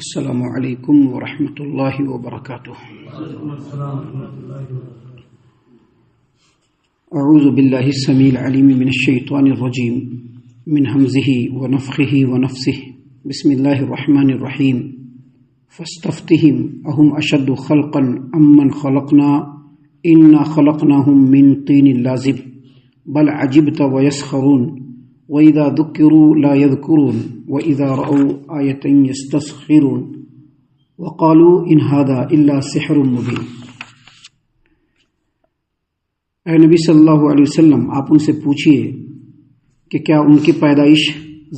السلام علیکم ورحمۃ اللہ وبرکاتہ۔ اعوذ باللہ السمیع العلیم من الشیطان الرجیم من ہمزہ ونفخہ ونفثہ بسم اللہ الرحمن الرحیم فاستفتہم اہم اشد خلقا امن خلقنا انا خلقناہم من طین لازب بل عجبت ویسخرون وَإِذَا ذُكِّرُوا لَا يَذْكُرُونَ وَإِذَا رَأَوْا آيَةً يَسْتَسْخِرُونَ وَقَالُوا إِنْ هَذَا إِلَّا سِحْرٌ مُبِينٌ۔ اے نبی صلی اللہ علیہ وسلم، آپ ان سے پوچھئے کہ کیا ان کی پیدائش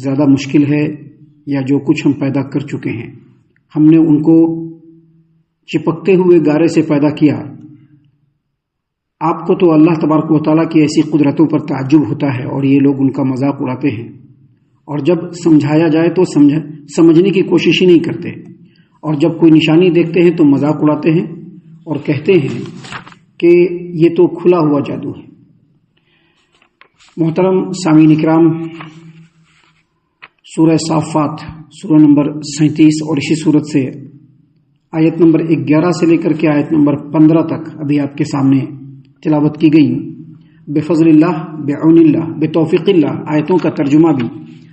زیادہ مشکل ہے یا جو کچھ ہم پیدا کر چکے ہیں؟ ہم نے ان کو چپکتے ہوئے گارے سے پیدا کیا۔ آپ کو تو اللہ تبارک و تعالیٰ کی ایسی قدرتوں پر تعجب ہوتا ہے اور یہ لوگ ان کا مذاق اڑاتے ہیں، اور جب سمجھایا جائے تو سمجھنے کی کوشش ہی نہیں کرتے، اور جب کوئی نشانی دیکھتے ہیں تو مذاق اڑاتے ہیں اور کہتے ہیں کہ یہ تو کھلا ہوا جادو ہے۔ محترم سامعین اکرام، سورہ صافات سورہ نمبر 37 اور اسی صورت سے آیت نمبر 11 سے لے کر کے آیت نمبر 15 تک ابھی آپ کے سامنے تلاوت کی گئی۔ بفضل اللہ، بعون اللہ، بتوفیق اللہ آیتوں کا ترجمہ بھی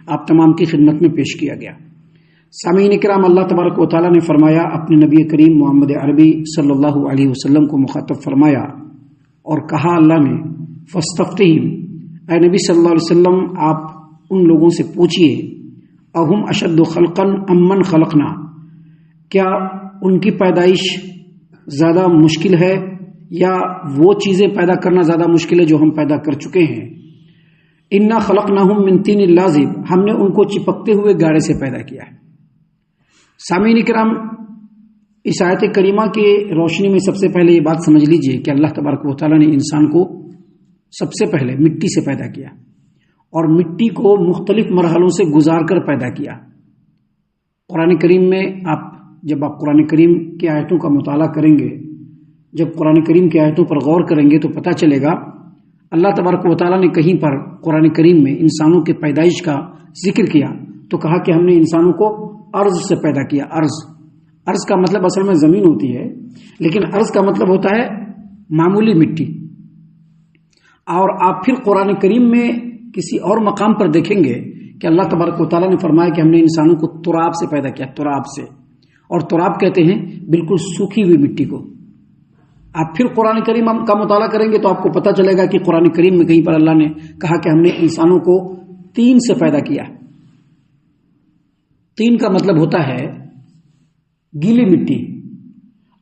آپ تمام کی خدمت میں پیش کیا گیا۔ سامعین کرام، اللہ تبارک و تعالیٰ نے فرمایا، اپنے نبی کریم محمد عربی صلی اللہ علیہ وسلم کو مخاطب فرمایا اور کہا اللہ نے، فاستفتہم، اے نبی صلی اللہ علیہ وسلم آپ ان لوگوں سے پوچھئے، اہم اشد خلقا امن خلقنا، کیا ان کی پیدائش زیادہ مشکل ہے یا وہ چیزیں پیدا کرنا زیادہ مشکل ہے جو ہم پیدا کر چکے ہیں؟ انا خلقناہم من طین لازب، ہم نے ان کو چپکتے ہوئے گارے سے پیدا کیا ہے۔ سامعین کرام، اس آیت کریمہ کی روشنی میں سب سے پہلے یہ بات سمجھ لیجئے کہ اللہ تبارک و تعالیٰ نے انسان کو سب سے پہلے مٹی سے پیدا کیا اور مٹی کو مختلف مرحلوں سے گزار کر پیدا کیا۔ قرآن کریم میں جب آپ قرآن کریم کی آیتوں کا مطالعہ کریں گے، جب قرآن کریم کی آیتوں پر غور کریں گے تو پتہ چلے گا اللہ تبارک و تعالیٰ نے کہیں پر قرآن کریم میں انسانوں کے پیدائش کا ذکر کیا تو کہا کہ ہم نے انسانوں کو ارض سے پیدا کیا۔ ارض کا مطلب اصل میں زمین ہوتی ہے، لیکن ارض کا مطلب ہوتا ہے معمولی مٹی۔ اور آپ پھر قرآن کریم میں کسی اور مقام پر دیکھیں گے کہ اللہ تبارک و تعالیٰ نے فرمایا کہ ہم نے انسانوں کو تراب سے پیدا کیا، تراب سے، اور تراب کہتے ہیں بالکل سوکھی ہوئی مٹی کو۔ آپ پھر قرآن کریم کا مطالعہ کریں گے تو آپ کو پتہ چلے گا کہ قرآن کریم میں کہیں پر اللہ نے کہا کہ ہم نے انسانوں کو تین سے پیدا کیا۔ تین کا مطلب ہوتا ہے گیلی مٹی،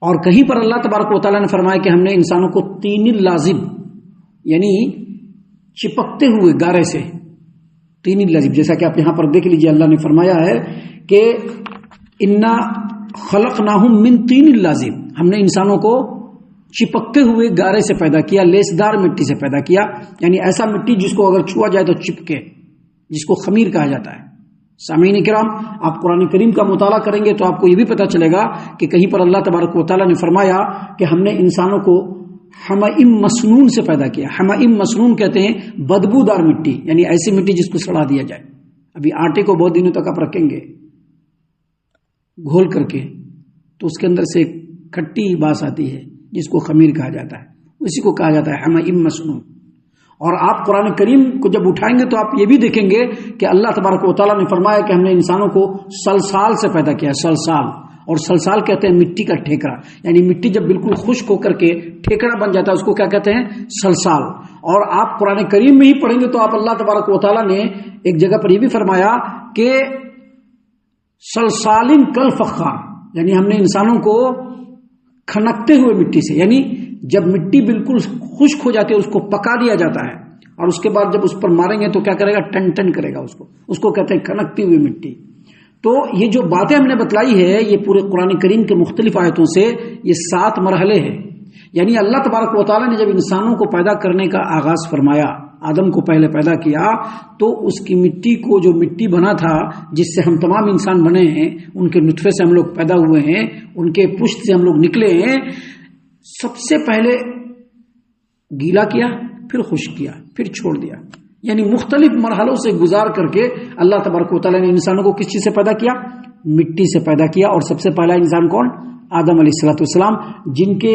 اور کہیں پر اللہ تبارک و تعالیٰ نے فرمایا کہ ہم نے انسانوں کو طین لازب، یعنی چپکتے ہوئے گارے سے، طین لازب، جیسا کہ آپ یہاں پر دیکھ لیجئے، اللہ نے فرمایا ہے کہ انا خلقناہم من طین لازب، ہم نے انسانوں کو چپکتے ہوئے گارے سے پیدا کیا، لیسدار مٹی سے پیدا کیا، یعنی ایسا مٹی جس کو اگر چھوا جائے تو چپکے، جس کو خمیر کہا جاتا ہے۔ سامعین کرام، آپ قرآن کریم کا مطالعہ کریں گے تو آپ کو یہ بھی پتہ چلے گا کہ کہیں پر اللہ تبارک و تعالیٰ نے فرمایا کہ ہم نے انسانوں کو حمیم مسنون سے پیدا کیا۔ حمیم مسنون کہتے ہیں بدبودار مٹی، یعنی ایسی مٹی جس کو سڑا دیا جائے۔ ابھی آٹے کو بہت دنوں تک آپ رکھیں گے گھول کر کے تو اس کے اندر سے کھٹی باس آتی ہے جس کو خمیر کہا جاتا ہے، اسی کو کہا جاتا ہے حمیم مسنون۔ اور آپ قرآن کریم کو جب اٹھائیں گے تو آپ یہ بھی دیکھیں گے کہ اللہ تبارک و تعالیٰ نے فرمایا کہ ہم نے انسانوں کو سلسال سے پیدا کیا، سلسال، اور سلسال کہتے ہیں مٹی کا ٹھیکرا، یعنی مٹی جب بالکل خشک ہو کر کے ٹھیکرا بن جاتا ہے اس کو کیا کہتے ہیں؟ سلسال۔ اور آپ قرآن کریم میں ہی پڑھیں گے تو آپ اللہ تبارک و تعالیٰ نے ایک جگہ پر یہ بھی فرمایا کہ سلسال کالفخار، یعنی ہم نے انسانوں کو کھنکتے ہوئے مٹی سے، یعنی جب مٹی بالکل خشک ہو جاتی ہے اس کو پکا دیا جاتا ہے، اور اس کے بعد جب اس پر ماریں گے تو کیا کرے گا؟ ٹن ٹن کرے گا، اس کو کہتے ہیں کھنکتی ہوئی مٹی۔ تو یہ جو باتیں ہم نے بتلائی ہے یہ پورے قرآن کریم کے مختلف آیتوں سے یہ 7 مرحلے ہیں۔ یعنی اللہ تبارک و تعالیٰ نے جب انسانوں کو پیدا کرنے کا آغاز فرمایا، آدم کو پہلے پیدا کیا تو اس کی مٹی کو، جو مٹی بنا تھا جس سے ہم تمام انسان بنے ہیں، ان کے نطفے سے ہم لوگ پیدا ہوئے ہیں، ان کے پشت سے ہم لوگ نکلے ہیں، سب سے پہلے گیلا کیا، پھر خشک کیا، پھر چھوڑ دیا، یعنی مختلف مرحلوں سے گزار کر کے اللہ تبارک و تعالیٰ نے انسانوں کو کس چیز سے پیدا کیا؟ مٹی سے پیدا کیا، اور سب سے پہلا انسان کون؟ آدم علیہ الصلوۃ والسلام، جن کے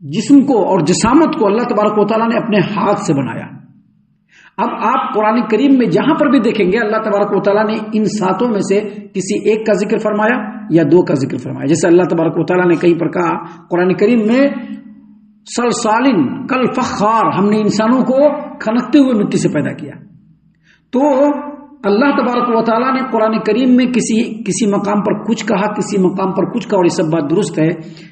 جسم کو اور جسامت کو اللہ تبارک و تعالیٰ نے اپنے ہاتھ سے بنایا۔ اب آپ قرآن کریم میں جہاں پر بھی دیکھیں گے اللہ تبارک و تعالیٰ نے ان ساتوں میں سے کسی ایک کا ذکر فرمایا یا دو کا ذکر فرمایا۔ جیسے اللہ تبارک و تعالیٰ نے کہیں پر کہا قرآن کریم میں سلسالن کل فخار، ہم نے انسانوں کو کھنکتے ہوئے مٹی سے پیدا کیا۔ تو اللہ تبارک و تعالیٰ نے قرآن کریم میں کسی مقام پر کچھ کہا، کسی مقام پر کچھ کہا، اور یہ سب بات درست ہے۔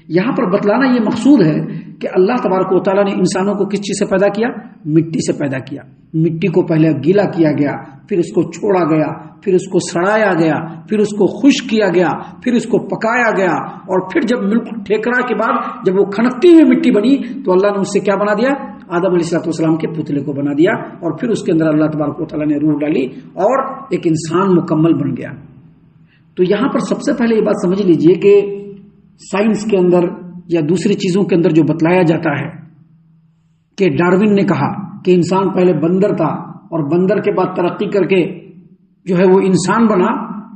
یہاں پر بتلانا یہ مقصود ہے کہ اللہ تبارک و تعالیٰ نے انسانوں کو کس چیز سے پیدا کیا؟ مٹی سے پیدا کیا۔ مٹی کو پہلے گیلا کیا گیا، پھر اس کو چھوڑا گیا، پھر اس کو سڑایا گیا، پھر اس کو خشک کیا گیا، پھر اس کو پکایا گیا، اور پھر جب بالکل ٹھیکرا کے بعد جب وہ کھنکتی ہوئی مٹی بنی تو اللہ نے اس سے کیا بنا دیا؟ آدم علیہ السلام کے پتلے کو بنا دیا، اور پھر اس کے اندر اللہ تبارک و تعالیٰ نے روح ڈالی اور ایک انسان مکمل بن گیا۔ تو یہاں پر سب سے پہلے یہ بات سمجھ لیجئے کہ سائنس کے اندر یا دوسری چیزوں کے اندر جو بتلایا جاتا ہے کہ ڈاروین نے کہا کہ انسان پہلے بندر تھا اور بندر کے بعد ترقی کر کے جو ہے وہ انسان بنا،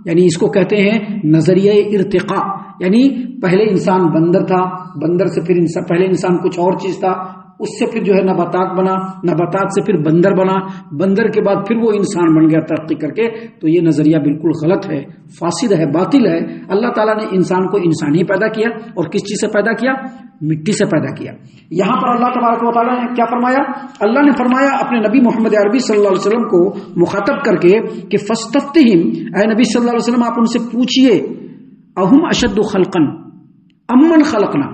یعنی اس کو کہتے ہیں نظریہ ارتقاء، یعنی پہلے انسان بندر تھا، بندر سے پھر پہلے انسان کچھ اور چیز تھا، اس سے پھر جو ہے نباتات بنا، نباتات سے پھر بندر بنا، بندر کے بعد پھر وہ انسان بن گیا ترقی کر کے۔ تو یہ نظریہ بالکل غلط ہے، فاسد ہے، باطل ہے۔ اللہ تعالیٰ نے انسان کو انسان ہی پیدا کیا، اور کس چیز سے پیدا کیا؟ مٹی سے پیدا کیا۔ یہاں پر اللہ تبارک و تعالیٰ نے کیا فرمایا؟ اللہ نے فرمایا اپنے نبی محمد عربی صلی اللہ علیہ وسلم کو مخاطب کر کے کہ فاستفتہم، اے نبی صلی اللہ علیہ وسلم آپ ان سے پوچھئے، اہم اشد خلقا امن خلقنا،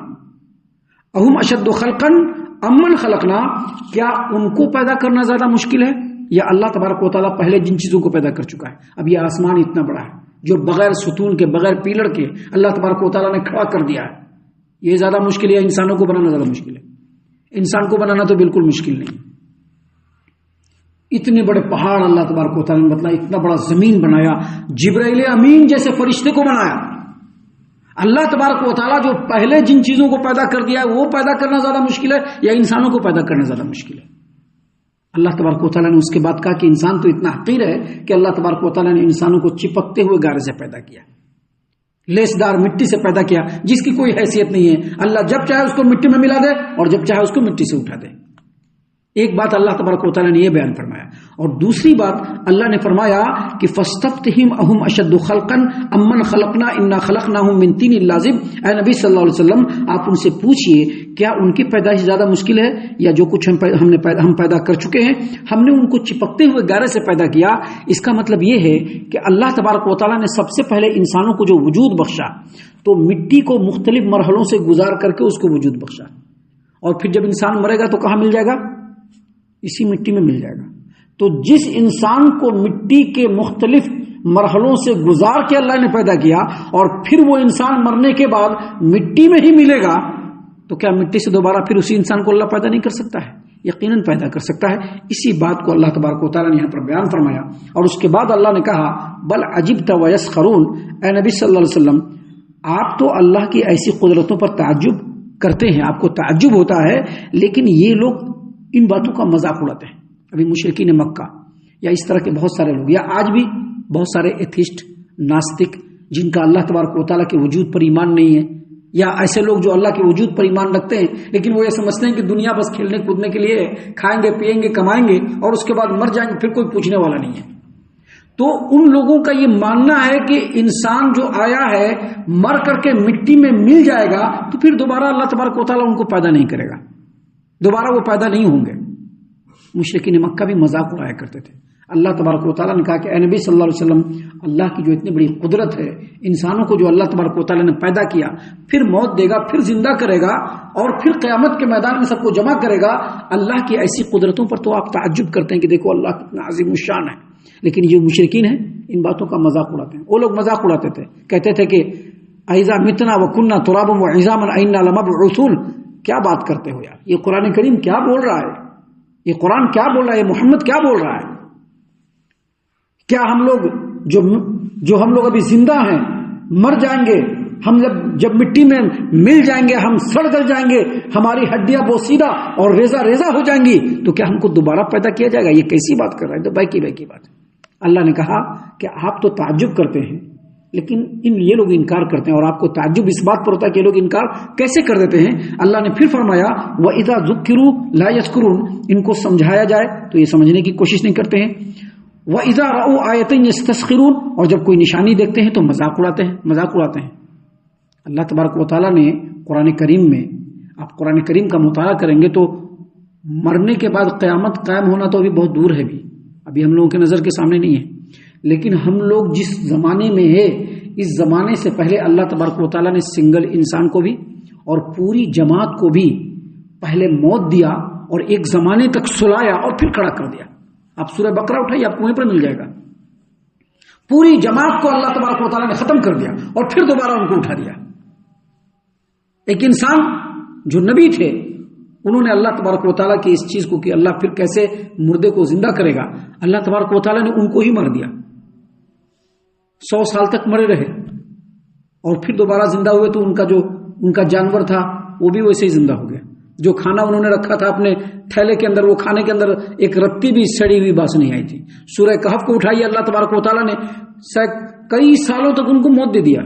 اہم اشد خلقا امن خلقنا، کیا ان کو پیدا کرنا زیادہ مشکل ہے یا اللہ تبارک و تعالیٰ پہلے جن چیزوں کو پیدا کر چکا ہے؟ اب یہ آسمان اتنا بڑا ہے جو بغیر ستون کے بغیر پیلر کے اللہ تبارک و تعالیٰ نے کھڑا کر دیا ہے، یہ زیادہ مشکل ہے یا انسانوں کو بنانا زیادہ مشکل ہے؟ انسان کو بنانا تو بالکل مشکل نہیں۔ اتنے بڑے پہاڑ اللہ تبارک و تعالیٰ نے بتلایا، اتنا بڑا زمین بنایا، جبرائیل امین جیسے فرشتے کو بنایا۔ اللہ تبارک و تعالیٰ جو پہلے جن چیزوں کو پیدا کر دیا ہے وہ پیدا کرنا زیادہ مشکل ہے یا انسانوں کو پیدا کرنا زیادہ مشکل ہے؟ اللہ تبارک و تعالیٰ نے اس کے بعد کہا کہ انسان تو اتنا حقیر ہے کہ اللہ تبارک و تعالیٰ نے انسانوں کو چپکتے ہوئے گارے سے پیدا کیا، لیسدار مٹی سے پیدا کیا، جس کی کوئی حیثیت نہیں ہے۔ اللہ جب چاہے اس کو مٹی میں ملا دے اور جب چاہے اس کو مٹی سے اٹھا دے۔ ایک بات اللہ تبارک و تعالیٰ نے یہ بیان فرمایا، اور دوسری بات اللہ نے فرمایا کہ فاستفتہم اہم اشد خلقا امن خلقنا انا خلقناہم من طین لازب، اے نبی صلی اللہ علیہ وسلم آپ ان سے پوچھئے کیا ان کی پیدائش زیادہ مشکل ہے یا جو کچھ ہم پیدا کر چکے ہیں؟ ہم نے ان کو چپکتے ہوئے گارے سے پیدا کیا۔ اس کا مطلب یہ ہے کہ اللہ تبارک و تعالیٰ نے سب سے پہلے انسانوں کو جو وجود بخشا تو مٹی کو مختلف مرحلوں سے گزار کر کے اس کو وجود بخشا، اور پھر جب انسان مرے گا تو کہاں مل جائے گا؟ اسی مٹی میں مل جائے گا۔ تو جس انسان کو مٹی کے مختلف مرحلوں سے گزار کے اللہ نے پیدا کیا اور پھر وہ انسان مرنے کے بعد مٹی میں ہی ملے گا، تو کیا مٹی سے دوبارہ پھر اسی انسان کو اللہ پیدا نہیں کر سکتا ہے؟ یقیناً پیدا کر سکتا ہے۔ اسی بات کو اللہ تبارک و تعالیٰ نے یہاں پر بیان فرمایا، اور اس کے بعد اللہ نے کہا بل عجبت ویسخرون، اے نبی صلی اللہ علیہ وسلم آپ تو اللہ کی ایسی قدرتوں پر تعجب کرتے ہیں، آپ کو تعجب ہوتا ہے، لیکن یہ لوگ ان باتوں کا مذاق اڑاتے ہیں۔ ابھی مشرکین مکہ یا اس طرح کے بہت سارے لوگ، یا آج بھی بہت سارے ایتھیسٹ، ناستک، جن کا اللہ تبارک و تعالیٰ کے وجود پر ایمان نہیں ہے، یا ایسے لوگ جو اللہ کے وجود پر ایمان رکھتے ہیں لیکن وہ یہ سمجھتے ہیں کہ دنیا بس کھیلنے کودنے کے لیے، کھائیں گے پیئیں گے کمائیں گے اور اس کے بعد مر جائیں گے، پھر کوئی پوچھنے والا نہیں ہے۔ تو ان لوگوں کا یہ ماننا ہے کہ انسان جو آیا ہے مر کر کے مٹی میں مل جائے گا تو پھر دوبارہ اللہ تبارک و تعالیٰ ان کو پیدا نہیں کرے گا، دوبارہ وہ پیدا نہیں ہوں گے۔ مشرکین مکہ بھی مذاق اڑایا کرتے تھے۔ اللہ تبارک و تعالیٰ نے کہا کہ اے نبی صلی اللہ علیہ وسلم اللہ کی جو اتنی بڑی قدرت ہے، انسانوں کو جو اللہ تبارک و تعالیٰ نے پیدا کیا، پھر موت دے گا، پھر زندہ کرے گا اور پھر قیامت کے میدان میں سب کو جمع کرے گا، اللہ کی ایسی قدرتوں پر تو آپ تعجب کرتے ہیں کہ دیکھو اللہ کتنا عظیم الشان ہے، لیکن جو مشرکین ہیں ان باتوں کا مذاق اڑاتے ہیں۔ وہ لوگ مذاق اڑاتے تھے، کہتے تھے کہ اذا متنا وکنا ترابا وعظاما انا لمبعوثون، کیا بات کرتے ہو یار، یہ قرآن کریم کیا بول رہا ہے، یہ قرآن کیا بول رہا ہے، یہ محمد کیا بول رہا ہے؟ کیا ہم لوگ جو ہم لوگ ابھی زندہ ہیں مر جائیں گے، ہم جب مٹی میں مل جائیں گے ہم سڑ گل جائیں گے، ہماری ہڈیاں بوسیدہ اور ریزہ ریزہ ہو جائیں گی، تو کیا ہم کو دوبارہ پیدا کیا جائے گا؟ یہ کیسی بات کر رہا ہے؟ تو باقی بات ہے۔ اللہ نے کہا کہ آپ تو تعجب کرتے ہیں لیکن یہ لوگ انکار کرتے ہیں، اور آپ کو تعجب اس بات پر ہوتا ہے کہ یہ لوگ انکار کیسے کر دیتے ہیں۔ اللہ نے پھر فرمایا وَإِذَا ذُكِّرُوا لَا يَذْكُرُونَ، ان کو سمجھایا جائے تو یہ سمجھنے کی کوشش نہیں کرتے ہیں۔ وَإِذَا رَأَوْا آيَةً يَسْتَسْخِرُونَ، اور جب کوئی نشانی دیکھتے ہیں تو مذاق اڑاتے ہیں۔ اللہ تبارک و تعالیٰ نے قرآن کریم میں، آپ قرآن کریم کا مطالعہ کریں گے تو مرنے کے بعد قیامت قائم ہونا تو ابھی بہت دور ہے، ابھی ہم لوگوں کے نظر کے سامنے نہیں ہے، لیکن ہم لوگ جس زمانے میں ہے اس زمانے سے پہلے اللہ تبارک و تعالیٰ نے سنگل انسان کو بھی اور پوری جماعت کو بھی پہلے موت دیا اور ایک زمانے تک سلایا اور پھر کھڑا کر دیا۔ آپ سورہ بقرہ اٹھائیے، آپ کو وہیں پر مل جائے گا۔ پوری جماعت کو اللہ تبارک و تعالیٰ نے ختم کر دیا اور پھر دوبارہ ان کو اٹھا دیا۔ ایک انسان جو نبی تھے انہوں نے اللہ تبارک و تعالیٰ کی اس چیز کو کہ اللہ پھر کیسے مردے کو زندہ کرے گا، اللہ تبارک و تعالیٰ نے ان کو ہی مار دیا، 100 سال تک مرے رہے اور پھر دوبارہ زندہ ہوئے تو ان کا جانور تھا وہ بھی ویسے ہی زندہ ہو گیا۔ جو کھانا انہوں نے رکھا تھا اپنے تھیلے کے اندر، وہ کھانے کے اندر ایک رتی بھی سڑی ہوئی باس نہیں آئی تھی۔ سورہ کہف کو اٹھائیے، اللہ تبارک و تعالیٰ نے کئی سالوں تک ان کو موت دے دیا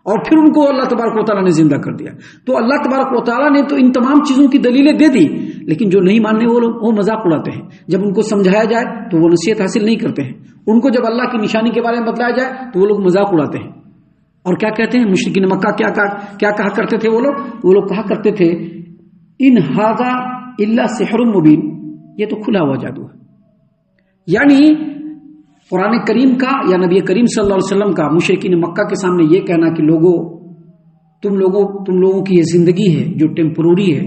اور پھر ان کو اللہ تبارک و تعالیٰ نے زندہ کر دیا۔ تو اللہ تبارک و تعالیٰ نے تو ان تمام چیزوں کی دلیلیں دے دی، لیکن جو نہیں ماننے وہ لوگ وہ مذاق اڑاتے ہیں۔ جب ان کو سمجھایا جائے تو وہ نصیحت حاصل نہیں کرتے ہیں، ان کو جب اللہ کی نشانی کے بارے میں بتلایا جائے تو وہ لوگ مذاق اڑاتے ہیں۔ اور کیا کہتے ہیں مشرکین مکہ، کیا کہا کرتے تھے وہ لوگ کہا کرتے تھے ان ھذا الا سحر مبین، یہ تو کھلا ہوا جادو ہے۔ یعنی قرآن کریم کا یا نبی کریم صلی اللہ علیہ وسلم کا مشرکین مکہ کے سامنے یہ کہنا کہ لوگوں تم لوگوں کی یہ زندگی ہے جو ٹیمپروری ہے،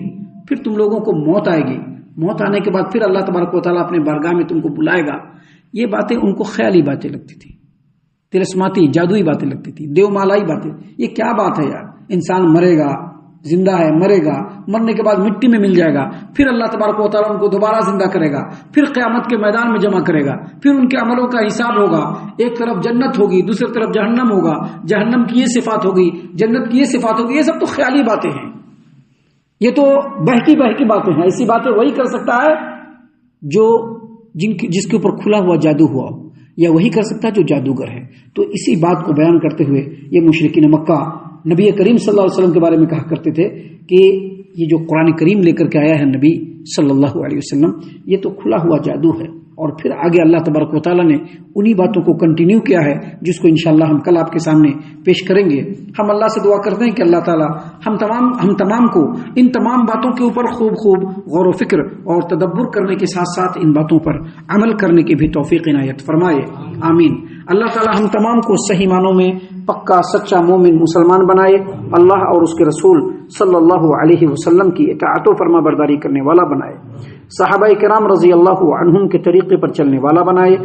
پھر تم لوگوں کو موت آئے گی، موت آنے کے بعد پھر اللہ تبارک و تعالیٰ اپنے بارگاہ میں تم کو بلائے گا، یہ باتیں ان کو خیالی باتیں لگتی تھی، تلسماتی جادوئی باتیں لگتی تھی، دیو مالائی باتیں۔ یہ کیا بات ہے یار، انسان مرے گا، زندہ ہے، مرے گا، مرنے کے بعد مٹی میں مل جائے گا، پھر اللہ تبارک و تعالیٰ ان کو دوبارہ زندہ کرے گا، پھر قیامت کے میدان میں جمع کرے گا، پھر ان کے عملوں کا حساب ہوگا، ایک طرف جنت ہوگی، دوسری طرف جہنم ہوگا، جہنم کی یہ صفات ہوگی، جنت کی یہ صفات ہوگی۔ یہ سب تو خیالی باتیں ہیں، یہ تو بہکی باتیں ہیں۔ ایسی باتیں وہی کر سکتا ہے جس کے اوپر کھلا ہوا جادو ہوا ہو، یا وہی کر سکتا ہے جو جادوگر ہے۔ تو اسی بات کو بیان کرتے ہوئے یہ مشرکین مکہ نبی کریم صلی اللہ علیہ وسلم کے بارے میں کہا کرتے تھے کہ یہ جو قرآن کریم لے کر کے آیا ہے نبی صلی اللہ علیہ وسلم، یہ تو کھلا ہوا جادو ہے۔ اور پھر آگے اللہ تبارک و تعالیٰ نے انہی باتوں کو کنٹینیو کیا ہے جس کو انشاءاللہ ہم کل آپ کے سامنے پیش کریں گے۔ ہم اللہ سے دعا کرتے ہیں کہ اللہ تعالیٰ ہم تمام کو ان تمام باتوں کے اوپر خوب غور و فکر اور تدبر کرنے کے ساتھ ساتھ ان باتوں پر عمل کرنے کی بھی توفیق عنایت فرمائے، آمین۔ اللہ تعالیٰ ہم تمام کو صحیح معنوں میں پکا سچا مومن مسلمان بنائے، اللہ اور اس کے رسول صلی اللہ علیہ وسلم کی اطاعت و فرما برداری کرنے والا بنائے، صحابہ کرام رضی اللہ عنہم کے طریقے پر چلنے والا بنائے،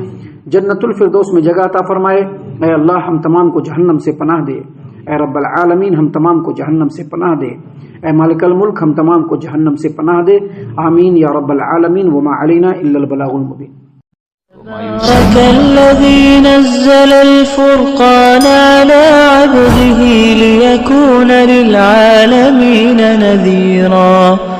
جنت الفردوس میں جگہ عطا فرمائے۔ اے اللہ ہم تمام کو جہنم سے پناہ دے، اے رب العالمین ہم تمام کو جہنم سے پناہ دے، اے مالک الملک ہم تمام کو جہنم سے پناہ دے، آمین یا رب العالمین۔ وما علینا الا البلاغ المبین۔ تبارك الذي نزل الفرقان على عبده ليكون للعالمين نذيرا